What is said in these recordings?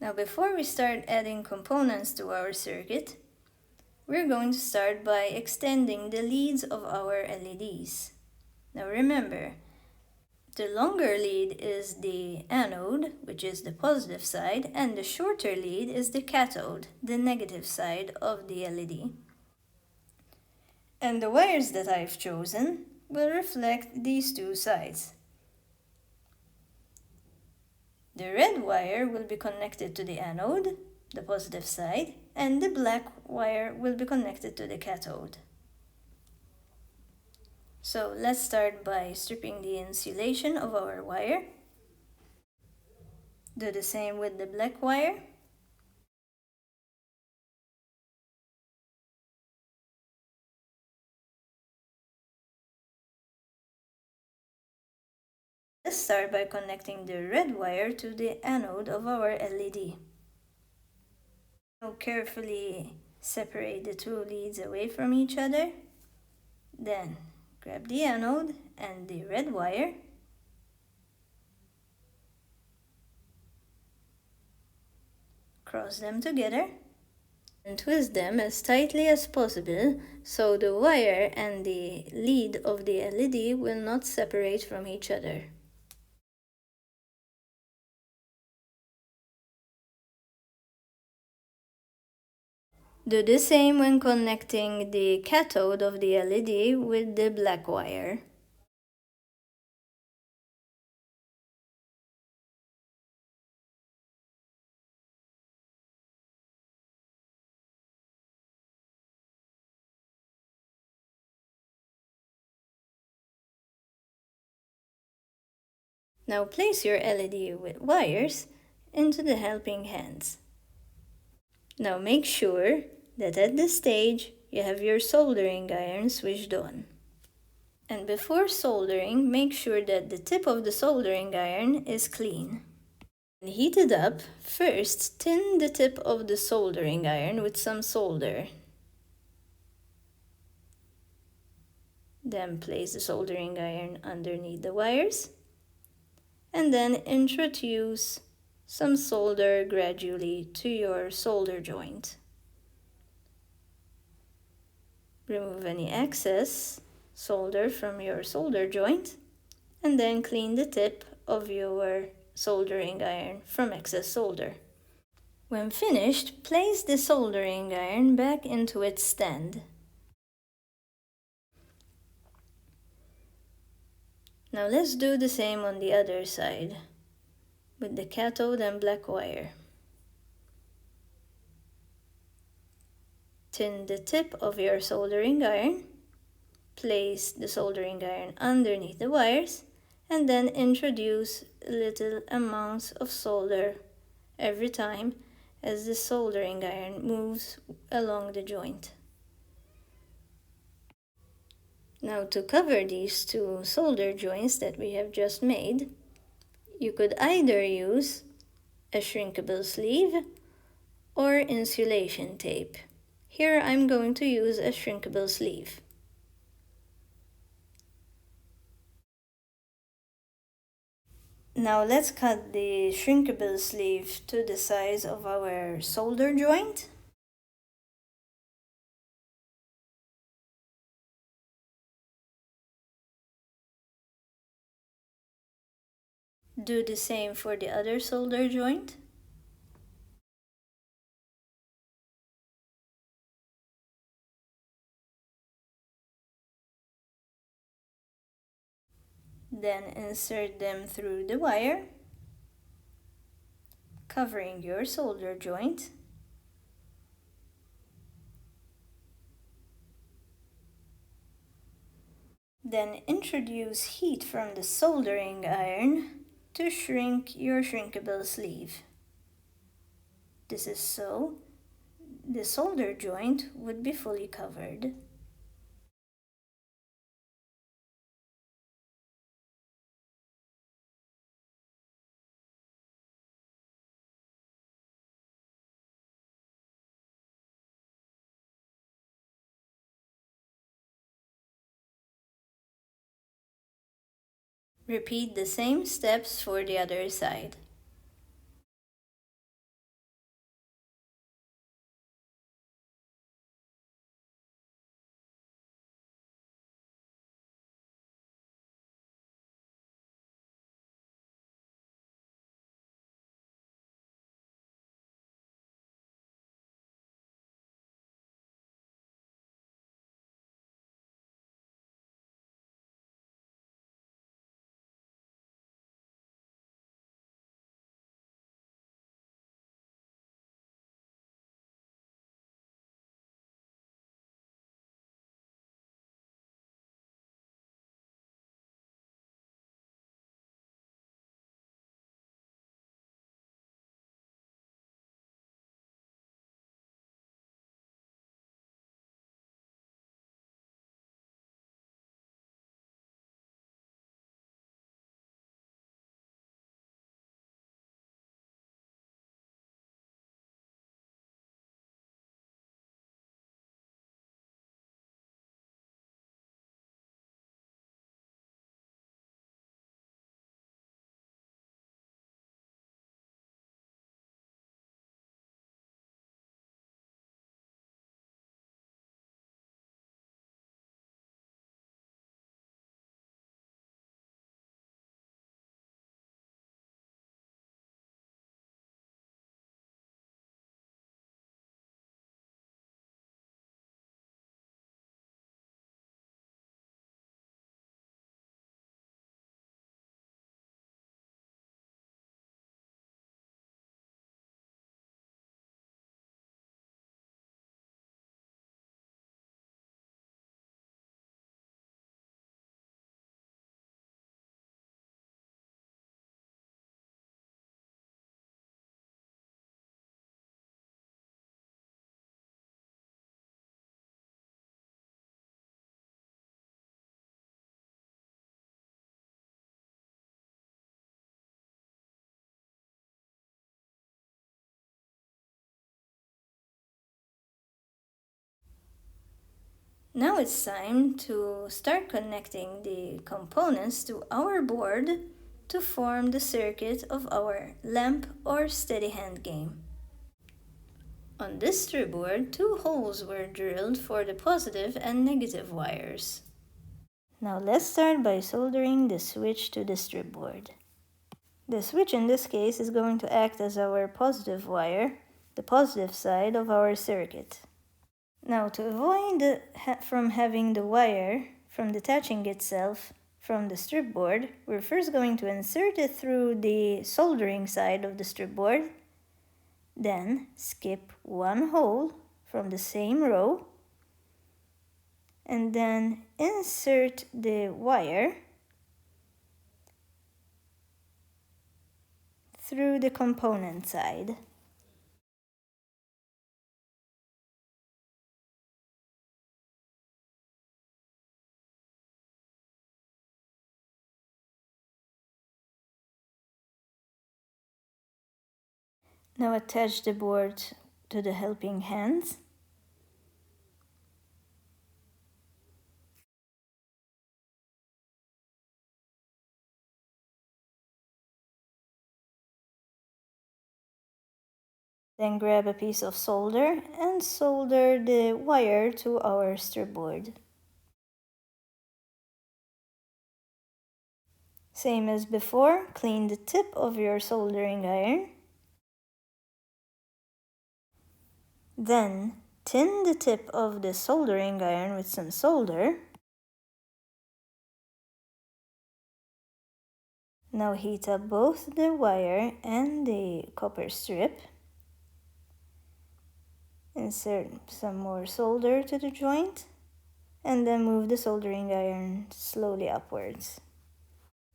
Now before we start adding components to our circuit, we're going to start by extending the leads of our LEDs. Now remember, the longer lead is the anode, which is the positive side, and the shorter lead is the cathode, the negative side of the LED. And the wires that I've chosen will reflect these two sides. The red wire will be connected to the anode, the positive side, and the black wire will be connected to the cathode. So let's start by stripping the insulation of our wire. Do the same with the black wire. Let's start by connecting the red wire to the anode of our LED. Now carefully separate the two leads away from each other. Then grab the anode and the red wire. Cross them together and twist them as tightly as possible so the wire and the lead of the LED will not separate from each other. Do the same when connecting the cathode of the LED with the black wire. Now place your LED with wires into the helping hands. Now make sure that at this stage you have your soldering iron switched on. And before soldering, make sure that the tip of the soldering iron is clean. And heat it up, first tin the tip of the soldering iron with some solder. Then place the soldering iron underneath the wires. And then introduce some solder gradually to your solder joint. Remove any excess solder from your solder joint and then clean the tip of your soldering iron from excess solder. When finished, place the soldering iron back into its stand. Now let's do the same on the other side with the cathode and black wire. Tin the tip of your soldering iron, place the soldering iron underneath the wires, and then introduce little amounts of solder every time as the soldering iron moves along the joint. Now to cover these two solder joints that we have just made, you could either use a shrinkable sleeve or insulation tape. Here I'm going to use a shrinkable sleeve. Now let's cut the shrinkable sleeve to the size of our solder joint. Do the same for the other solder joint. Then insert them through the wire, covering your solder joint. Then introduce heat from the soldering iron to shrink your shrinkable sleeve. This is so the solder joint would be fully covered. Repeat the same steps for the other side. Now it's time to start connecting the components to our board to form the circuit of our lamp or steady hand game. On this stripboard, 2 holes were drilled for the positive and negative wires. Now let's start by soldering the switch to the stripboard. The switch in this case is going to act as our positive wire, the positive side of our circuit. Now to avoid from having the wire from detaching itself from the stripboard, we're first going to insert it through the soldering side of the stripboard, then skip 1 hole from the same row, and then insert the wire through the component side. Now attach the board to the helping hands. Then grab a piece of solder and solder the wire to our stripboard. Same as before, clean the tip of your soldering iron. Then tin the tip of the soldering iron with some solder. Now heat up both the wire and the copper strip. Insert some more solder to the joint and then move the soldering iron slowly upwards.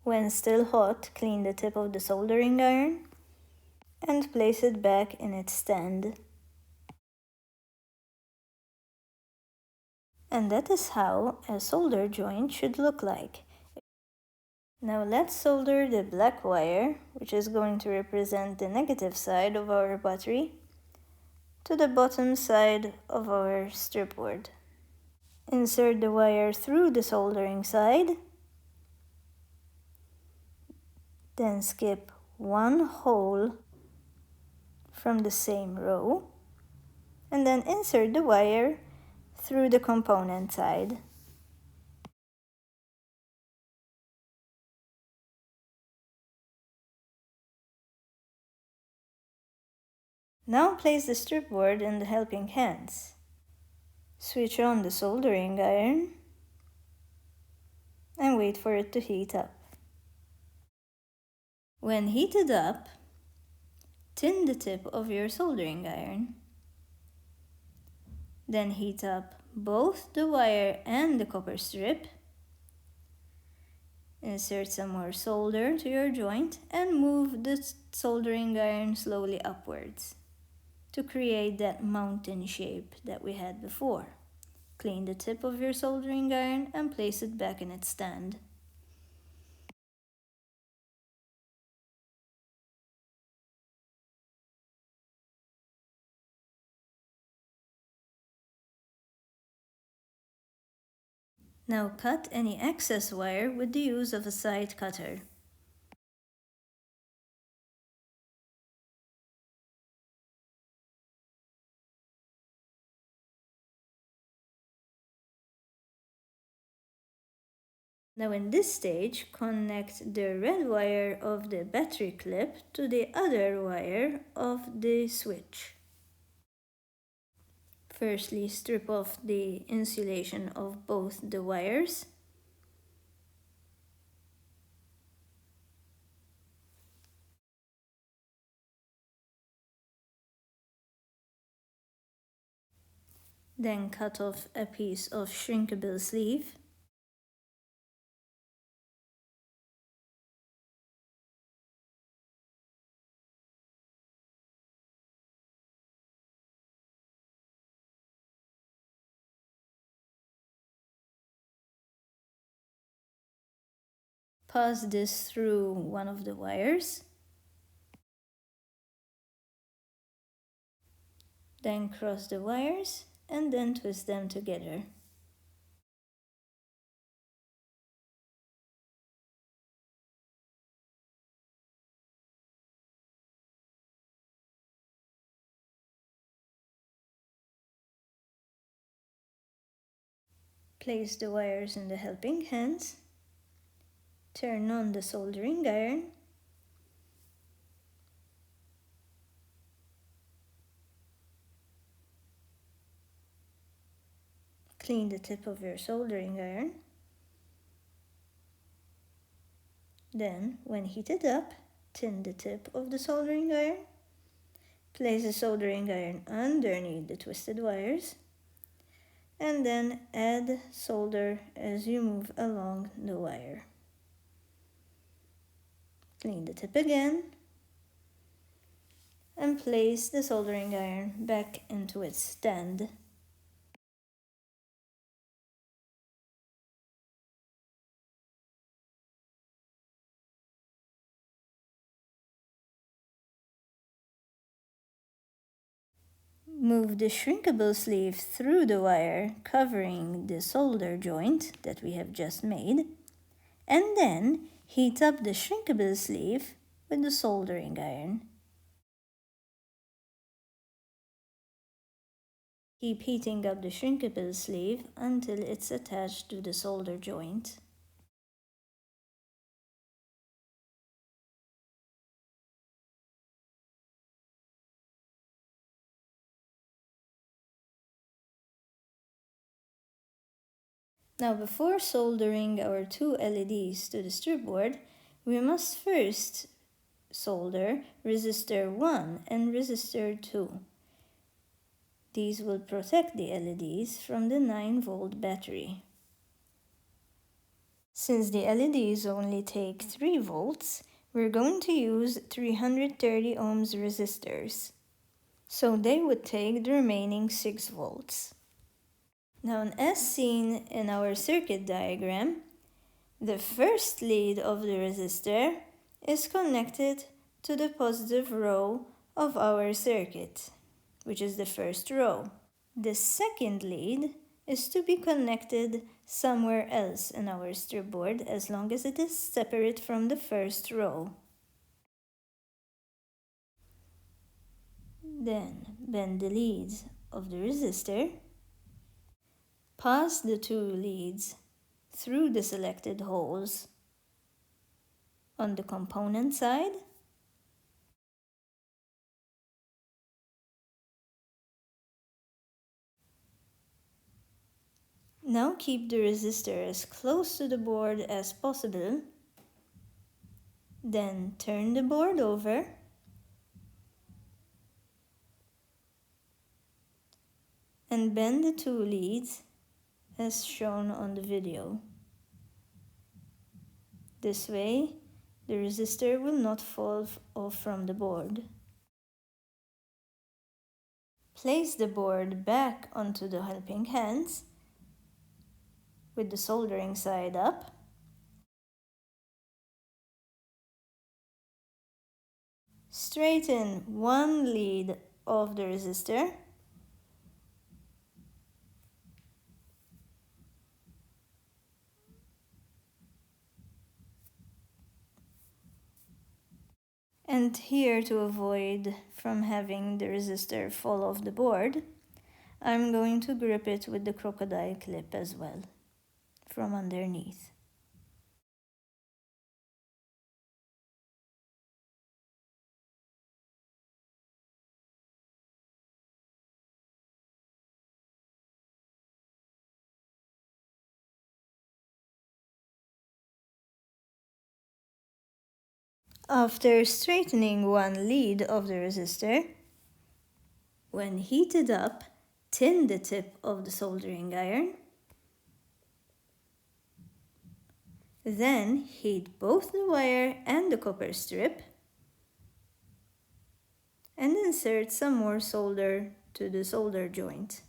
When still hot, clean the tip of the soldering iron and place it back in its stand. And that is how a solder joint should look like. Now let's solder the black wire, which is going to represent the negative side of our battery, to the bottom side of our stripboard. Insert the wire through the soldering side, then skip 1 hole from the same row, and then insert the wire through the component side. Now place the stripboard in the helping hands. Switch on the soldering iron and wait for it to heat up. When heated up, tin the tip of your soldering iron. Then heat up both the wire and the copper strip. Insert some more solder to your joint and move the soldering iron slowly upwards to create that mountain shape that we had before. Clean the tip of your soldering iron and place it back in its stand. Now cut any excess wire with the use of a side cutter. Now in this stage, connect the red wire of the battery clip to the other wire of the switch. Firstly, strip off the insulation of both the wires. Then cut off a piece of shrinkable sleeve. Pass this through one of the wires. Then cross the wires and then twist them together. Place the wires in the helping hands. Turn on the soldering iron. Clean the tip of your soldering iron. Then, when heated up, tin the tip of the soldering iron. Place the soldering iron underneath the twisted wires. And then add solder as you move along the wire. Clean the tip again. And place the soldering iron back into its stand. Move the shrinkable sleeve through the wire covering the solder joint that we have just made, and then heat up the shrinkable sleeve with the soldering iron. Keep heating up the shrinkable sleeve until it's attached to the solder joint. Now, before soldering our two LEDs to the stripboard, we must first solder resistor 1 and resistor 2. These will protect the LEDs from the 9-volt battery. Since the LEDs only take 3 volts, we're going to use 330 ohms resistors. So they would take the remaining 6 volts. Now, as seen in our circuit diagram, the first lead of the resistor is connected to the positive row of our circuit, which is the first row. The second lead is to be connected somewhere else in our stripboard as long as it is separate from the first row. Then bend the leads of the resistor. Pass the two leads through the selected holes on the component side. Now keep the resistor as close to the board as possible. Then turn the board over. And bend the two leads as shown on the video. This way, the resistor will not fall off from the board. Place the board back onto the helping hands with the soldering side up. Straighten one lead of the resistor. And here, to avoid from having the resistor fall off the board, I'm going to grip it with the crocodile clip as well, from underneath. After straightening one lead of the resistor, when heated up, tin the tip of the soldering iron. Then heat both the wire and the copper strip and insert some more solder to the solder joint.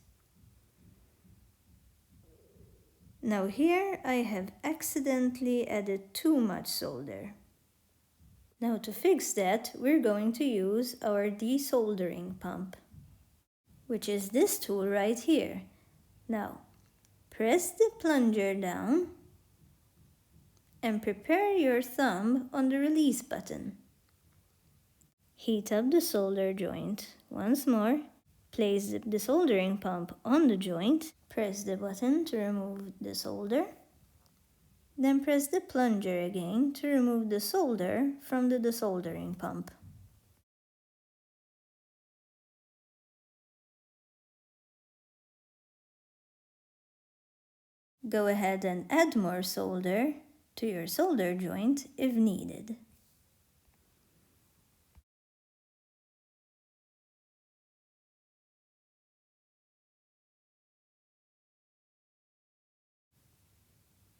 Now here I have accidentally added too much solder. Now to fix that, we're going to use our desoldering pump, which is this tool right here. Now, press the plunger down and prepare your thumb on the release button. Heat up the solder joint once more. Place the soldering pump on the joint, press the button to remove the solder, then press the plunger again to remove the solder from the desoldering pump. Go ahead and add more solder to your solder joint if needed.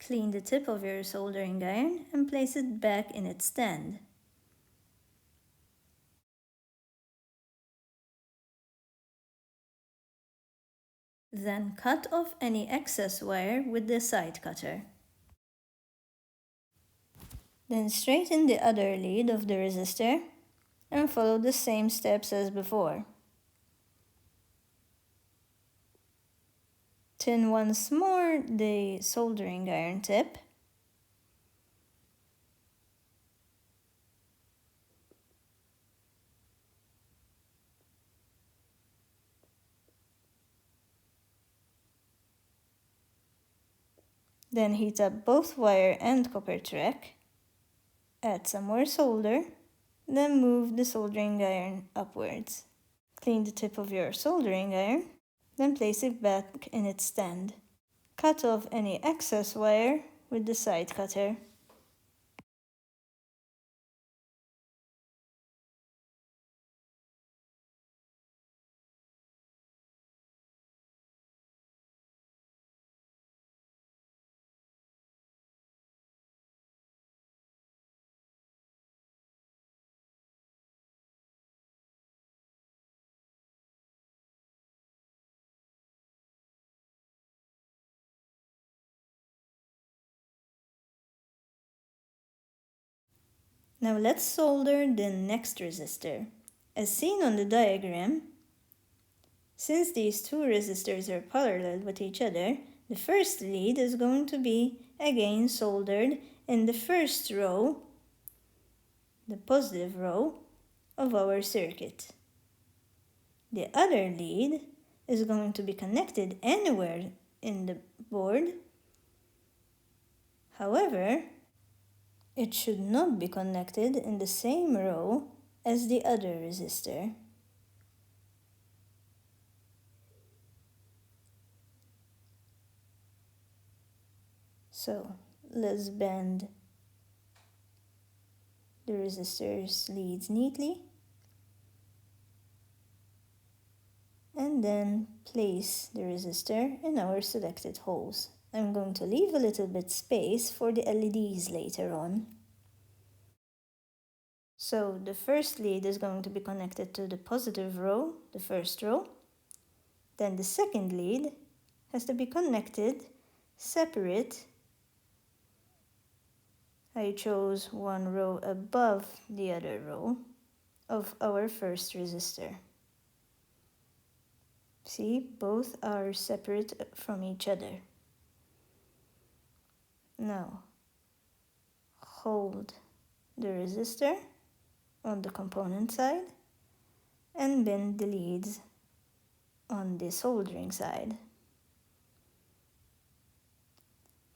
Clean the tip of your soldering iron and place it back in its stand. Then cut off any excess wire with the side cutter. Then straighten the other lead of the resistor and follow the same steps as before. Tin once more the soldering iron tip. Then heat up both wire and copper track. Add some more solder, then move the soldering iron upwards. Clean the tip of your soldering iron, then place it back in its stand. Cut off any excess wire with the side cutter. Now let's solder the next resistor. As seen on the diagram, since these two resistors are parallel with each other, the first lead is going to be again soldered in the first row, the positive row of our circuit. The other lead is going to be connected anywhere in the board. However, it should not be connected in the same row as the other resistor. So let's bend the resistor's leads neatly and then place the resistor in our selected holes. I'm going to leave a little bit space for the LEDs later on. So the first lead is going to be connected to the positive row, the first row. Then the second lead has to be connected separate. I chose one row above the other row of our first resistor. See, both are separate from each other. Now, hold the resistor on the component side and bend the leads on the soldering side.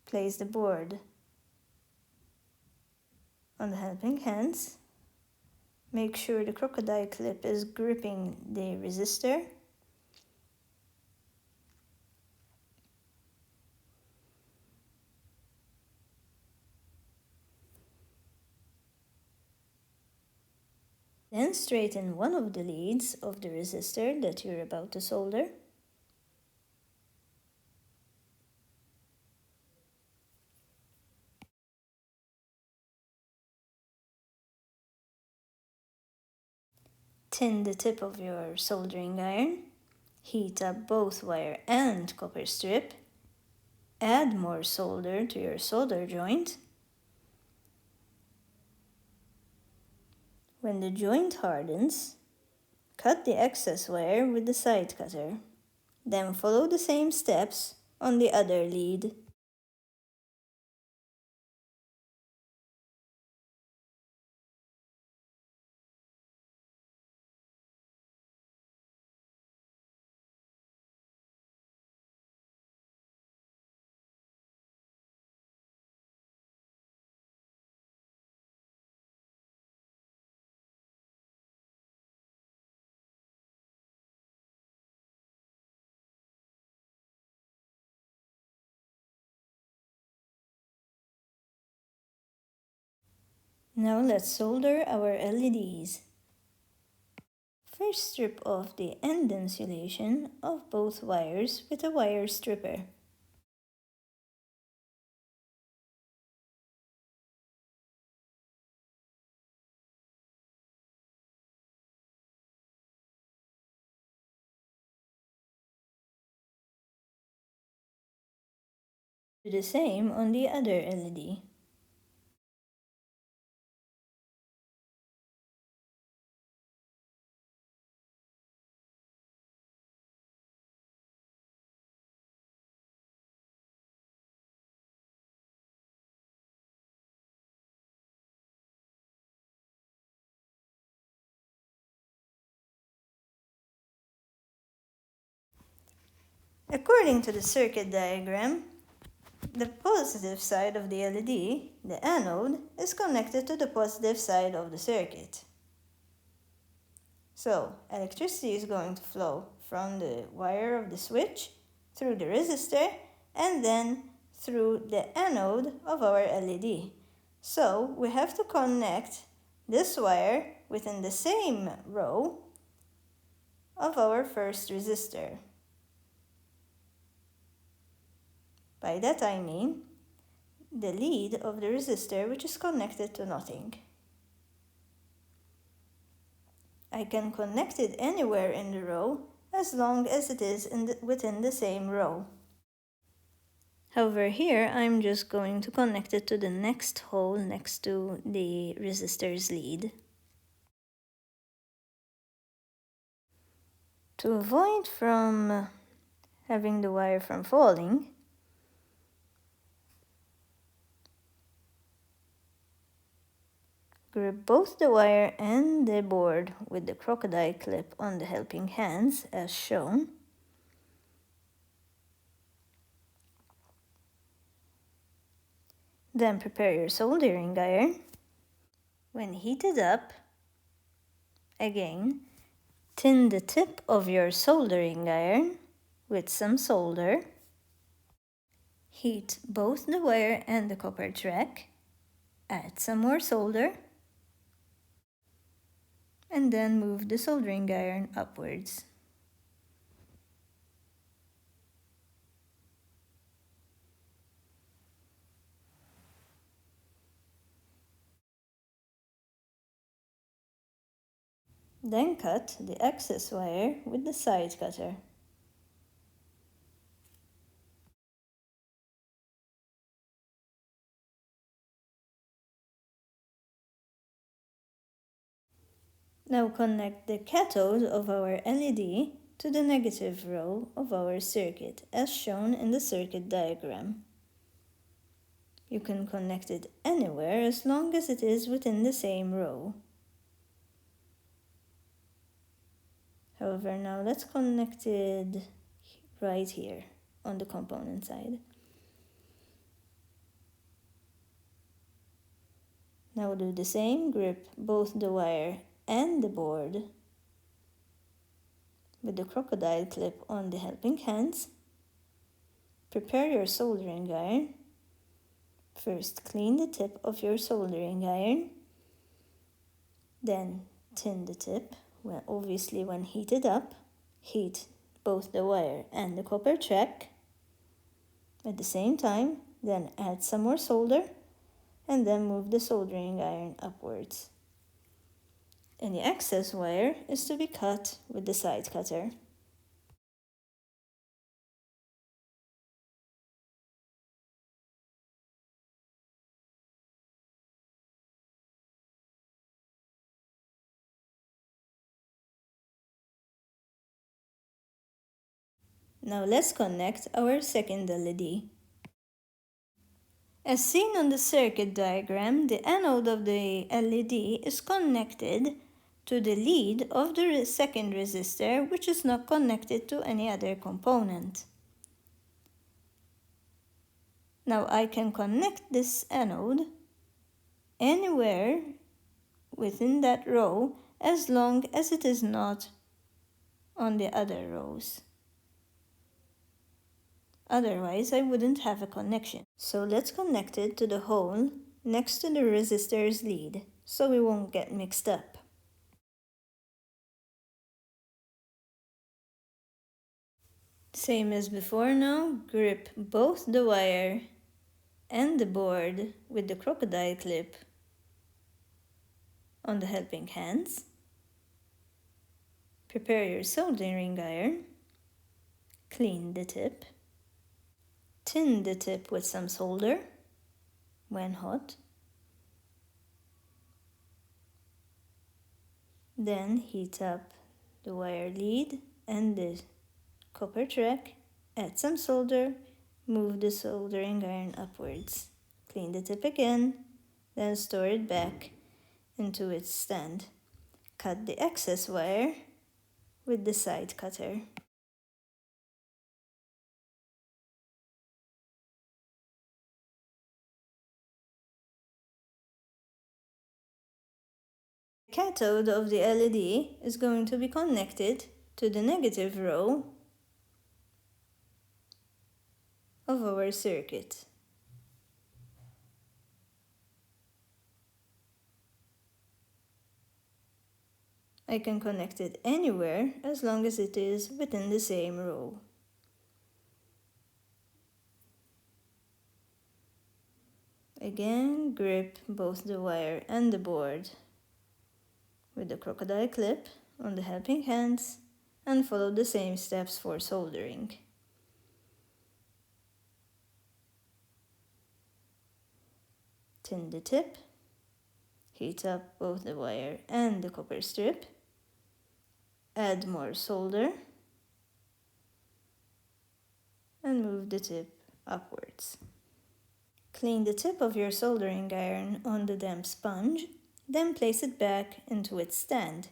Place the board on the helping hands. Make sure the crocodile clip is gripping the resistor. Then straighten one of the leads of the resistor that you're about to solder. Tin the tip of your soldering iron. Heat up both wire and copper strip. Add more solder to your solder joint. When the joint hardens, cut the excess wire with the side cutter. Then follow the same steps on the other lead. Now let's solder our LEDs. First, strip off the end insulation of both wires with a wire stripper. Do the same on the other LED. According to the circuit diagram, the positive side of the LED, the anode, is connected to the positive side of the circuit. So, electricity is going to flow from the wire of the switch through the resistor and then through the anode of our LED. So, we have to connect this wire within the same row of our first resistor. By that I mean the lead of the resistor, which is connected to nothing. I can connect it anywhere in the row as long as it is within the same row. However, here I'm just going to connect it to the next hole next to the resistor's lead. To avoid from having the wire from falling, grip both the wire and the board with the crocodile clip on the helping hands as shown. Then prepare your soldering iron. When heated up, again, tin the tip of your soldering iron with some solder. Heat both the wire and the copper track. Add some more solder. And then move the soldering iron upwards. Then cut the excess wire with the side cutter. Now connect the cathode of our LED to the negative row of our circuit as shown in the circuit diagram. You can connect it anywhere as long as it is within the same row. However, now let's connect it right here on the component side. Now do the same, grip both the wire and the board with the crocodile clip on the helping hands. Prepare your soldering iron. First, clean the tip of your soldering iron. Then tin the tip. Well, obviously when heated up, heat both the wire and the copper track at the same time. Then add some more solder and then move the soldering iron upwards. And the excess wire is to be cut with the side cutter. Now let's connect our second LED. As seen on the circuit diagram, the anode of the LED is connected to the lead of the second resistor, which is not connected to any other component. Now I can connect this anode anywhere within that row as long as it is not on the other rows. Otherwise, I wouldn't have a connection. So let's connect it to the hole next to the resistor's lead. so we won't get mixed up. Same as before now, grip both the wire and the board with the crocodile clip on the helping hands. Prepare your soldering iron. Clean the tip. Tin the tip with some solder when hot. Then heat up the wire lead and the copper track. Add some solder. Move the soldering iron upwards. Clean the tip again. Then store it back into its stand. Cut the excess wire with the side cutter. The cathode of the LED is going to be connected to the negative row of our circuit. I can connect it anywhere as long as it is within the same row. Again, grip both the wire and the board with the crocodile clip on the helping hands and follow the same steps for soldering. Tin the tip, heat up both the wire and the copper strip, add more solder and move the tip upwards. Clean the tip of your soldering iron on the damp sponge, then place it back into its stand.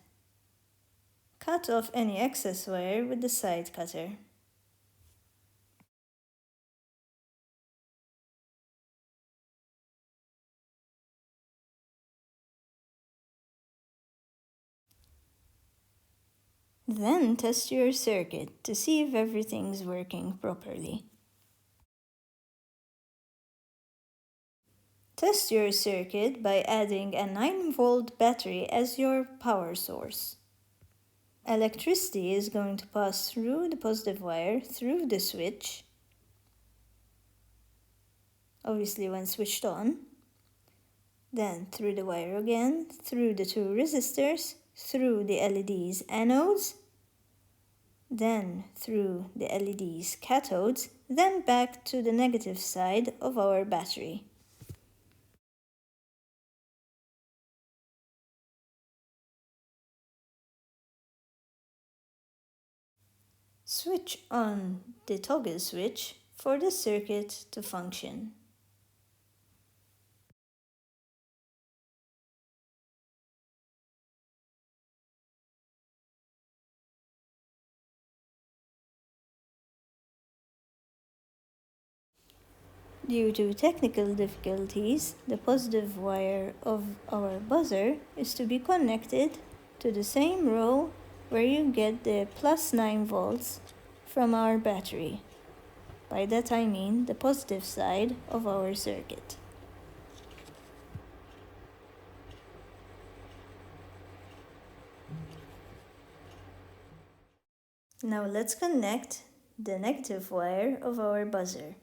Cut off any excess wire with the side cutter. Then test your circuit to see if everything's working properly. Test your circuit by adding a 9-volt battery as your power source. Electricity is going to pass through the positive wire through the switch, obviously when switched on, then through the wire again, through the two resistors, through the LED's anodes, then through the LED's cathodes, then back to the negative side of our battery. Switch on the toggle switch for the circuit to function. Due to technical difficulties, the positive wire of our buzzer is to be connected to the same row where you get the plus 9 volts from our battery. By that I mean the positive side of our circuit. Now let's connect the negative wire of our buzzer.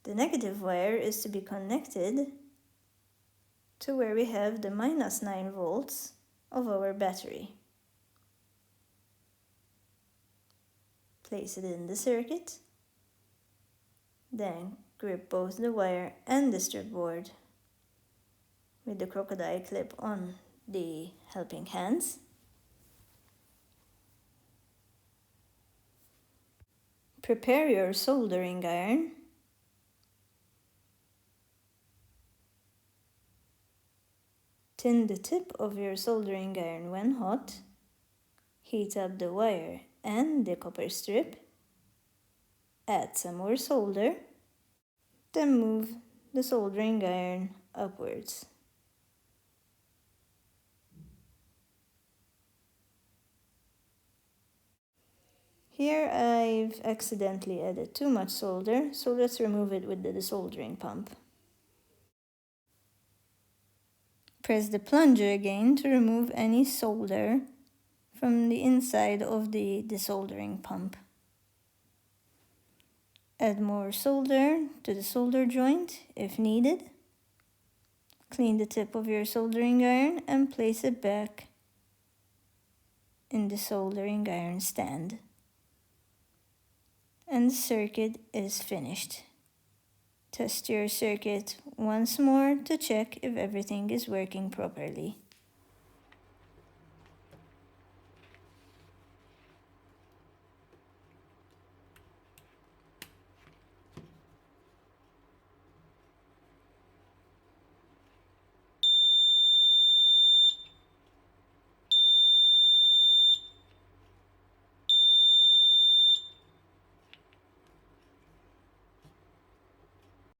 The negative wire is to be connected to where we have the minus 9 volts of our battery. Place it in the circuit, then grip both the wire and the stripboard with the crocodile clip on the helping hands. Prepare your soldering iron. Tin the tip of your soldering iron when hot. Heat up the wire and the copper strip. Add some more solder. Then move the soldering iron upwards. Here I've accidentally added too much solder, so let's remove it with the desoldering pump. Press the plunger again to remove any solder from the inside of the desoldering pump. Add more solder to the solder joint if needed. Clean the tip of your soldering iron and place it back in the soldering iron stand. And the circuit is finished. Test your circuit once more to check if everything is working properly.